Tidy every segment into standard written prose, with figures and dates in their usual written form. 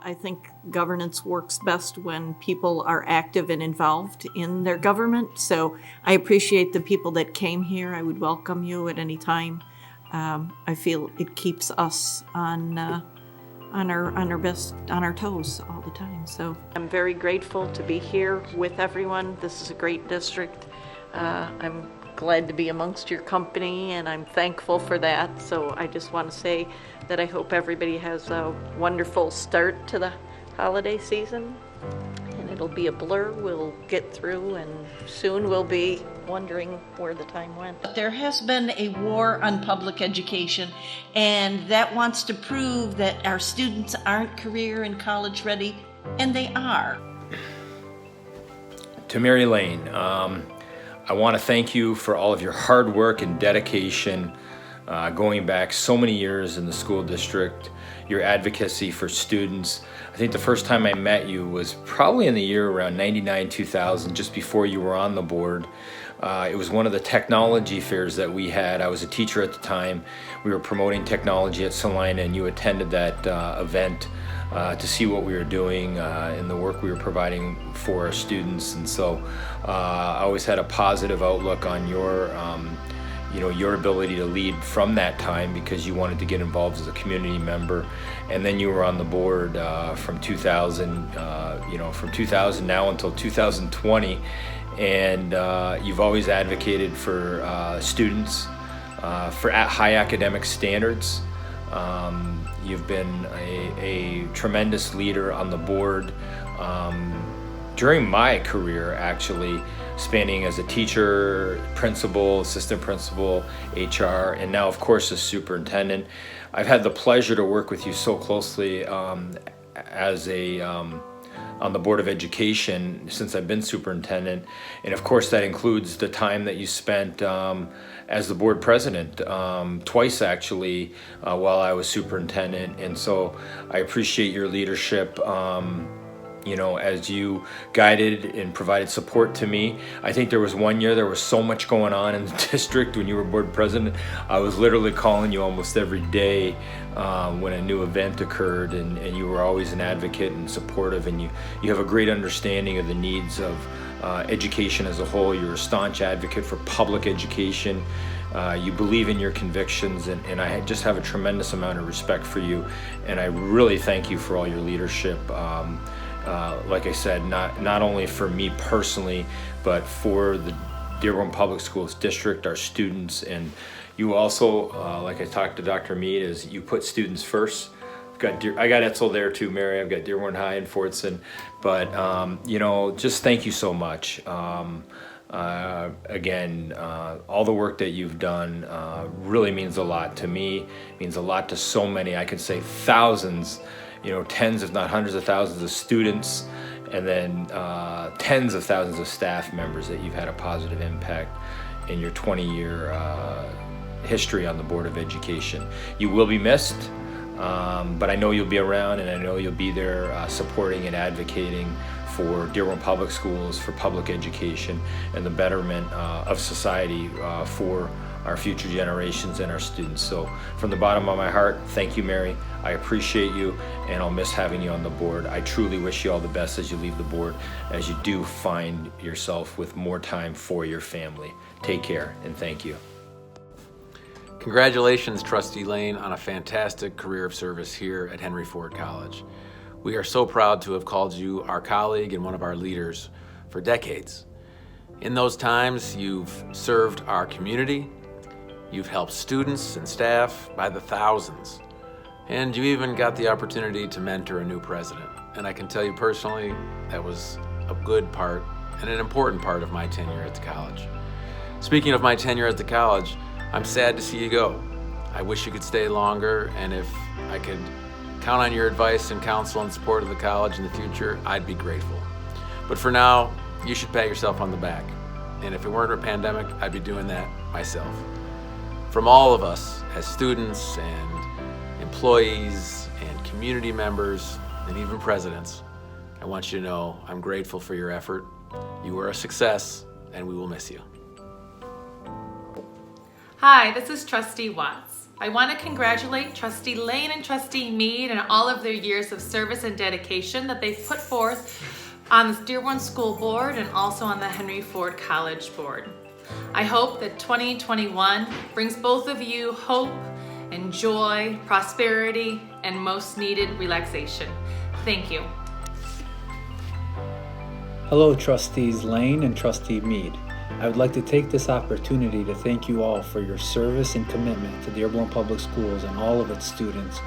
I think governance works best when people are active and involved in their government. So I appreciate the people that came here. I would welcome you at any time. I feel it keeps us on our toes all the time. So I'm very grateful to be here with everyone. This is a great district. I'm glad to be amongst your company, and I'm thankful for that. So I just want to say that I hope everybody has a wonderful start to the holiday season, and it'll be a blur. We'll get through, and soon we'll be wondering where the time went. There has been a war on public education, and that wants to prove that our students aren't career and college ready, and they are. To Mary Lane, I want to thank you for all of your hard work and dedication going back so many years in the school district, your advocacy for students. I think the first time I met you was probably in the year around 99, 2000, just before you were on the board. It was one of the technology fairs that we had. I was a teacher at the time. We were promoting technology at Salina, and you attended that event to see what we were doing and the work we were providing for our students. And so I always had a positive outlook on your ability to lead from that time, because you wanted to get involved as a community member. And then you were on the board from 2000, from 2000 now until 2020. And you've always advocated for students, for high academic standards. You've been a tremendous leader on the board during my career, actually, spanning as a teacher, principal, assistant principal, HR, and now, of course, as superintendent. I've had the pleasure to work with you so closely on the Board of Education since I've been superintendent, and of course that includes the time that you spent as the board president, twice actually, while I was superintendent. And so I appreciate your leadership as you guided and provided support to me. I think there was one year there was so much going on in the district when you were board president. I was literally calling you almost every day when a new event occurred, and you were always an advocate and supportive, and you have a great understanding of the needs of education as a whole. You're a staunch advocate for public education. You believe in your convictions, and I just have a tremendous amount of respect for you, and I really thank you for all your leadership. Like I said, not only for me personally, but for the Dearborn Public Schools district, our students. And you also, like I talked to Dr. Mead, is you put students first. I got Etzel there too, Mary. I've got Dearborn High and Fortson. But, just thank you so much. Again, all the work that you've done really means a lot to me, means a lot to so many. I could say thousands, tens if not hundreds of thousands of students, and then tens of thousands of staff members that you've had a positive impact in your 20-year history on the Board of Education. You will be missed, but I know you'll be around, and I know you'll be there supporting and advocating for Dearborn Public Schools, for public education, and the betterment of society for our future generations and our students. So from the bottom of my heart, thank you, Mary. I appreciate you, and I'll miss having you on the board. I truly wish you all the best as you leave the board, as you do find yourself with more time for your family. Take care, and thank you. Congratulations, Trustee Lane, on a fantastic career of service here at Henry Ford College. We are so proud to have called you our colleague and one of our leaders for decades. In those times, you've served our community, you've helped students and staff by the thousands, and you even got the opportunity to mentor a new president. And I can tell you personally, that was a good part and an important part of my tenure at the college. Speaking of my tenure at the college, I'm sad to see you go. I wish you could stay longer, and if I could count on your advice and counsel and support of the college in the future, I'd be grateful. But for now, you should pat yourself on the back. And if it weren't a pandemic, I'd be doing that myself. From all of us as students and employees and community members and even presidents, I want you to know I'm grateful for your effort. You were a success, and we will miss you. Hi, this is Trustee Watts. I want to congratulate Trustee Lane and Trustee Mead and all of their years of service and dedication that they've put forth on the Dearborn School Board and also on the Henry Ford College Board. I hope that 2021 brings both of you hope and joy, prosperity, and most needed relaxation. Thank you. Hello, Trustees Lane and Trustee Mead. I would like to take this opportunity to thank you all for your service and commitment to Dearborn Public Schools and all of its students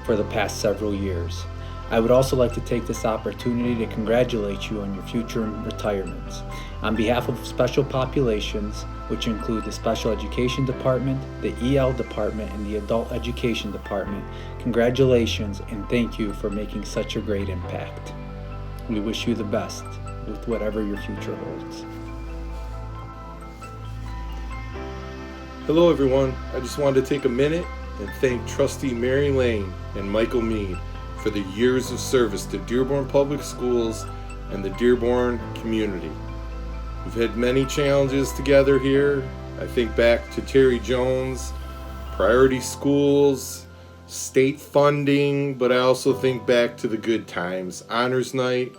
for the past several years. I would also like to take this opportunity to congratulate you on your future retirements. On behalf of special populations, which include the Special Education Department, the EL Department, and the Adult Education Department, congratulations and thank you for making such a great impact. We wish you the best with whatever your future holds. Hello everyone, I just wanted to take a minute and thank Trustee Mary Lane and Michael Mead for the years of service to Dearborn Public Schools and the Dearborn community. We've had many challenges together here. I think back to Terry Jones, priority schools, state funding, but I also think back to the good times, honors night,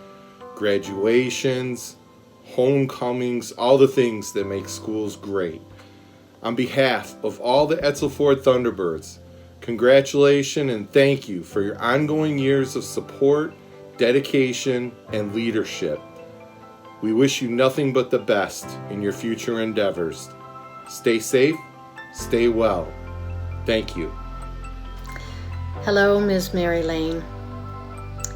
graduations, homecomings, all the things that make schools great. On behalf of all the Edsel Ford Thunderbirds, congratulations and thank you for your ongoing years of support, dedication, and leadership. We wish you nothing but the best in your future endeavors. Stay safe, stay well. Thank you. Hello, Ms. Mary Lane.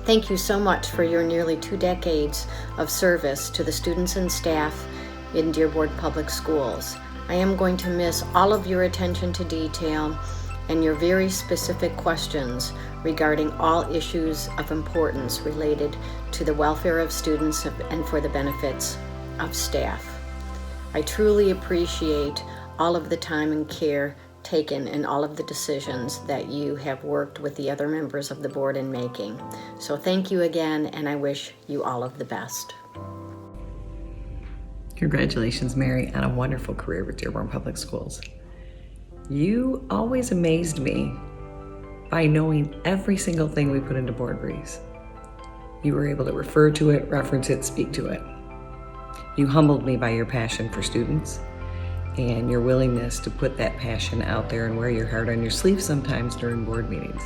Thank you so much for your nearly 2 decades of service to the students and staff in Dearborn Public Schools. I am going to miss all of your attention to detail and your very specific questions regarding all issues of importance related to the welfare of students and for the benefits of staff. I truly appreciate all of the time and care taken in all of the decisions that you have worked with the other members of the board in making. So thank you again, and I wish you all of the best. Congratulations, Mary, on a wonderful career with Dearborn Public Schools. You always amazed me by knowing every single thing we put into board briefs. You were able to refer to it, reference it, speak to it. You humbled me by your passion for students and your willingness to put that passion out there and wear your heart on your sleeve sometimes during board meetings.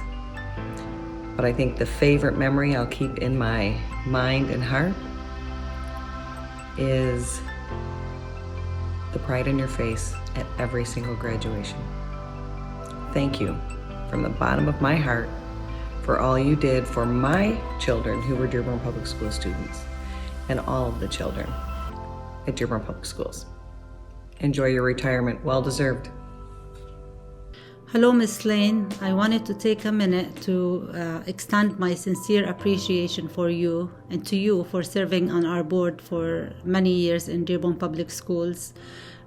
But I think the favorite memory I'll keep in my mind and heart is the pride in your face at every single graduation. Thank you from the bottom of my heart for all you did for my children who were Dearborn Public School students and all of the children at Dearborn Public Schools. Enjoy your retirement, well deserved. Hello, Ms. Lane. I wanted to take a minute to extend my sincere appreciation for you and to you for serving on our board for many years in Dearborn Public Schools.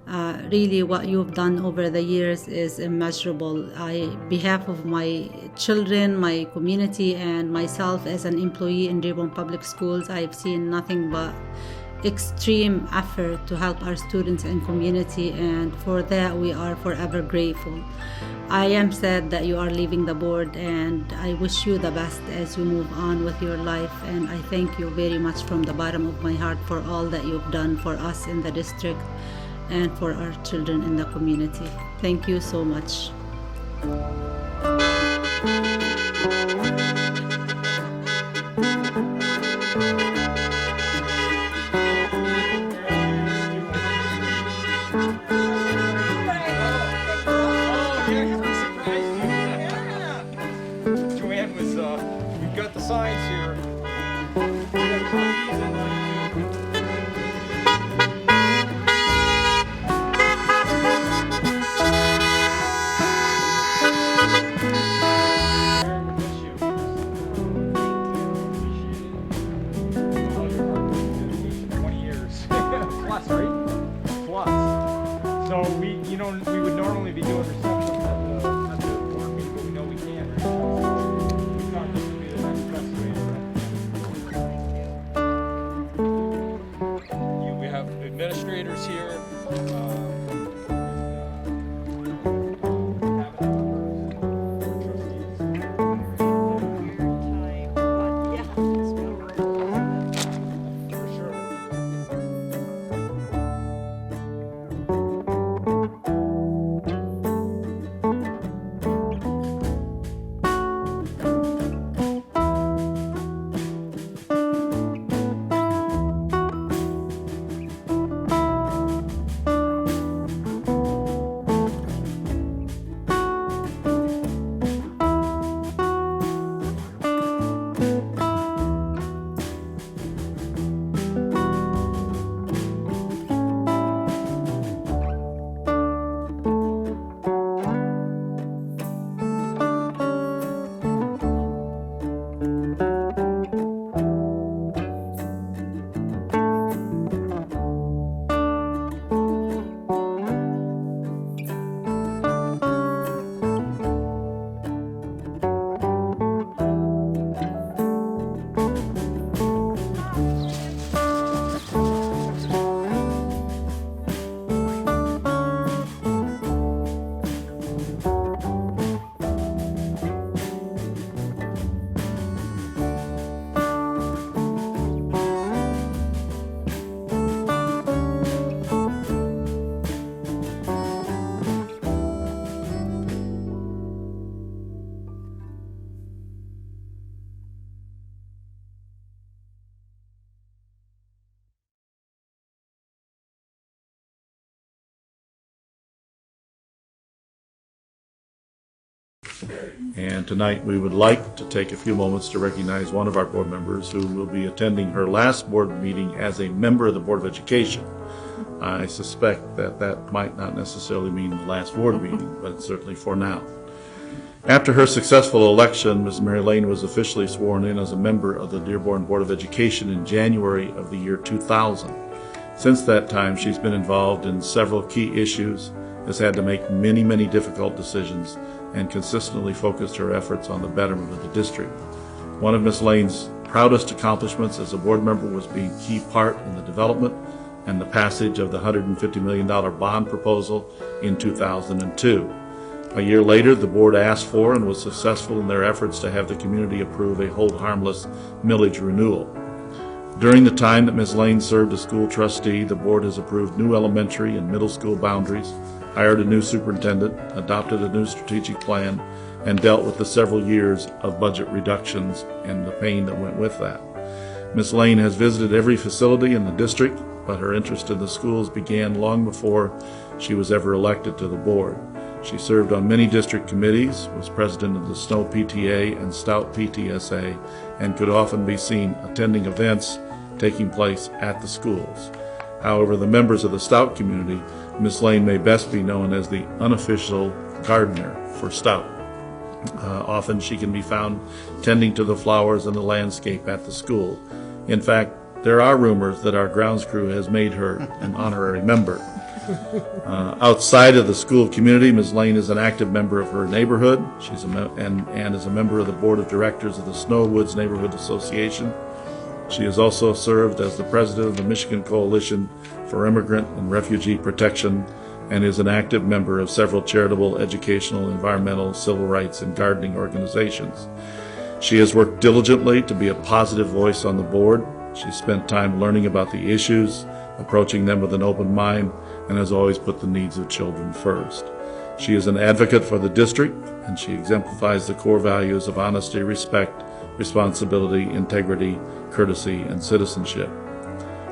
Really, what you've done over the years is immeasurable. On behalf of my children, my community, and myself as an employee in Dearborn Public Schools, I've seen nothing but extreme effort to help our students and community, and for that we are forever grateful. I am sad that you are leaving the board, and I wish you the best as you move on with your life, and I thank you very much from the bottom of my heart for all that you've done for us in the district and for our children in the community. Thank you so much. We would normally be doing receptions at the board meeting, but we know we can't right now. So we thought this would be the next best way to And tonight we would like to take a few moments to recognize one of our board members who will be attending her last board meeting as a member of the Board of Education. I suspect that that might not necessarily mean the last board meeting, but certainly for now. After her successful election, Ms. Mary Lane was officially sworn in as a member of the Dearborn Board of Education in January of the year 2000. Since that time, she's been involved in several key issues, has had to make many difficult decisions, and consistently focused her efforts on the betterment of the district. One of Ms. Lane's proudest accomplishments as a board member was being a key part in the development and the passage of the $150 million bond proposal in 2002. A year later, the board asked for and was successful in their efforts to have the community approve a hold harmless millage renewal. During the time that Ms. Lane served as school trustee, the board has approved new elementary and middle school boundaries, hired a new superintendent, adopted a new strategic plan, and dealt with the several years of budget reductions and the pain that went with that. Ms. Lane has visited every facility in the district, but her interest in the schools began long before she was ever elected to the board. She served on many district committees, was president of the Snow PTA and Stout PTSA, and could often be seen attending events taking place at the schools. However, the members of the Stout community, Ms. Lane may best be known as the unofficial gardener for Stout. Often she can be found tending to the flowers and the landscape at the school. In fact, there are rumors that our grounds crew has made her an honorary member. Outside of the school community, Ms. Lane is an active member of her neighborhood. She's and is a member of the board of directors of the Snow Woods Neighborhood Association. She has also served as the president of the Michigan Coalition for Immigrant and Refugee Protection and is an active member of several charitable, educational, environmental, civil rights, and gardening organizations. She has worked diligently to be a positive voice on the board. She spent time learning about the issues, approaching them with an open mind, and has always put the needs of children first. She is an advocate for the district, and she exemplifies the core values of honesty, respect, responsibility, integrity, courtesy, and citizenship.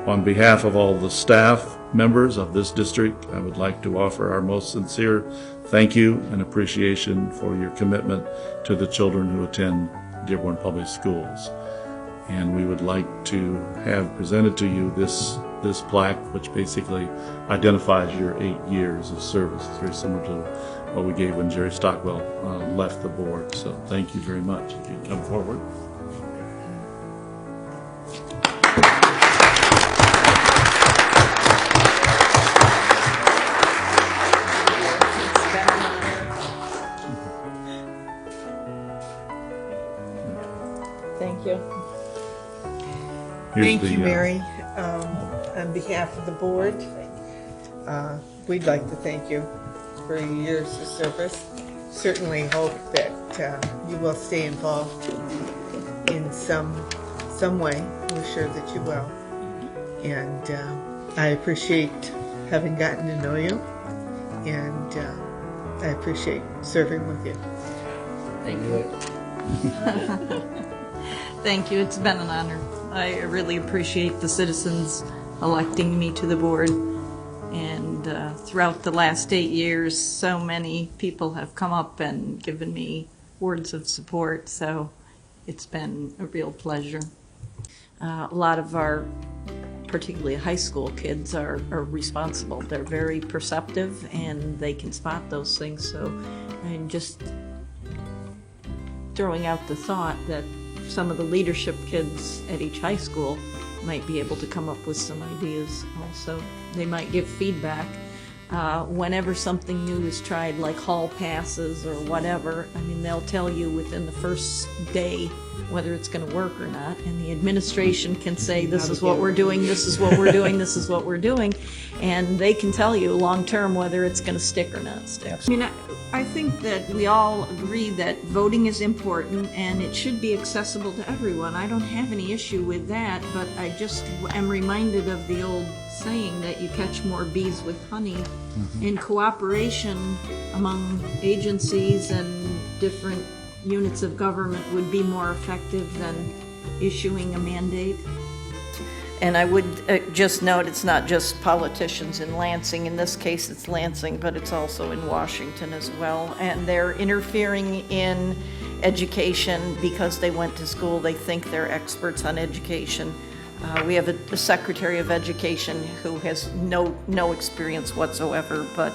On behalf of all the staff members of this district, I would like to offer our most sincere thank you and appreciation for your commitment to the children who attend Dearborn Public Schools. And we would like to have presented to you this plaque, which basically identifies your 8 years of service. It's very similar to what we gave when Jerry Stockwell left the board. So thank you very much. If you'd come forward. Thank you. Thank you, Mary. On behalf of the board, we'd like to thank you for your years of service. Certainly hope that you will stay involved in some way. We're sure that you will. And I appreciate having gotten to know you, and I appreciate serving with you. Thank you. Thank you. It's been an honor. I really appreciate the citizens electing me to the board. And throughout the last 8 years, so many people have come up and given me words of support. So it's been a real pleasure. A lot of our, particularly high school kids, are responsible. They're very perceptive and they can spot those things. So I'm just throwing out the thought that some of the leadership kids at each high school might be able to come up with some ideas also. They might give feedback. Whenever something new is tried, like hall passes or whatever, I mean, they'll tell you within the first day whether it's going to work or not, and the administration can say, this is what we're doing, this is what we're doing, this is what we're doing, and they can tell you long term whether it's going to stick or not stick. I mean, I think that we all agree that voting is important and it should be accessible to everyone. I don't have any issue with that, but I just am reminded of the old saying that you catch more bees with honey. In cooperation among agencies and different units of government would be more effective than issuing a mandate. And I would just note, it's not just politicians in Lansing. In this case, it's Lansing, but it's also in Washington as well. And they're interfering in education because they went to school. They think they're experts on education. We have a Secretary of Education who has no experience whatsoever, but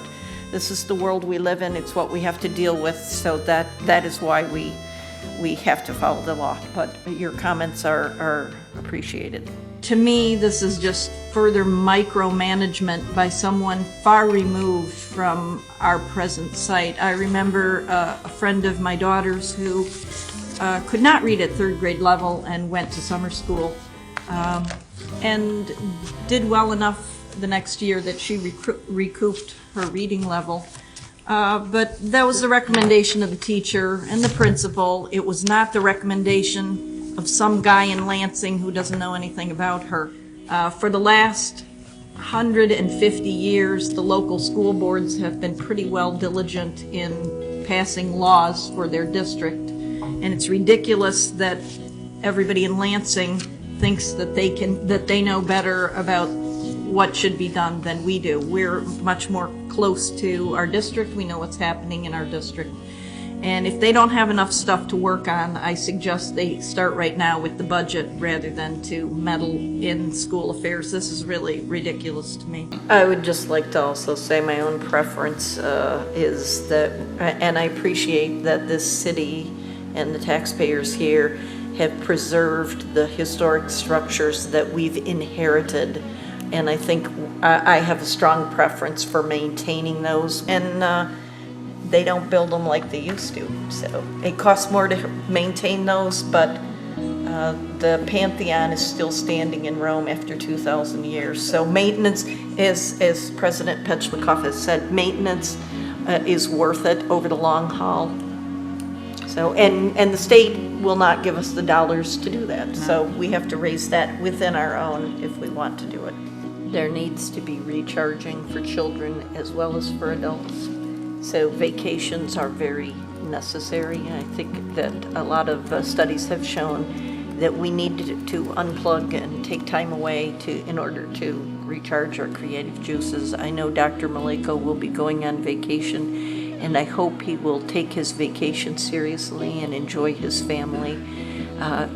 this is the world we live in. It's what we have to deal with, so that is why we have to follow the law. But your comments are appreciated. To me, this is just further micromanagement by someone far removed from our present site. I remember a friend of my daughter's who could not read at third grade level and went to summer school and did well enough the next year that she recouped her reading level. But that was the recommendation of the teacher and the principal. It was not the recommendation of some guy in Lansing who doesn't know anything about her. For the last 150 years, the local school boards have been pretty well diligent in passing laws for their district. And it's ridiculous that everybody in Lansing thinks that they know better about what should be done than we do. We're much more close to our district. We know what's happening in our district. And if they don't have enough stuff to work on, I suggest they start right now with the budget rather than to meddle in school affairs. This is really ridiculous to me. I would just like to also say my own preference is that, and I appreciate that this city and the taxpayers here have preserved the historic structures that we've inherited. And I think I have a strong preference for maintaining those. And they don't build them like they used to. So it costs more to maintain those, but the Pantheon is still standing in Rome after 2,000 years. So maintenance, as President Petchlikov has said, maintenance is worth it over the long haul. So, and the state will not give us the dollars to do that. So we have to raise that within our own if we want to do it. There needs to be recharging for children as well as for adults. So vacations are very necessary. I think that a lot of studies have shown that we need to unplug and take time away in order to recharge our creative juices. I know Dr. Maleko will be going on vacation, and I hope he will take his vacation seriously and enjoy his family.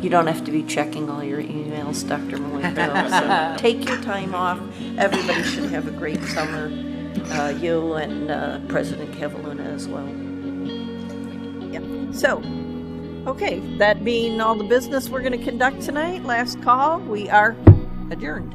You don't have to be checking all your emails, Dr. Maleko, so take your time off. Everybody should have a great summer. You and President Cavalluna as well. Yep. So, okay, that being all the business we're going to conduct tonight, last call, we are adjourned.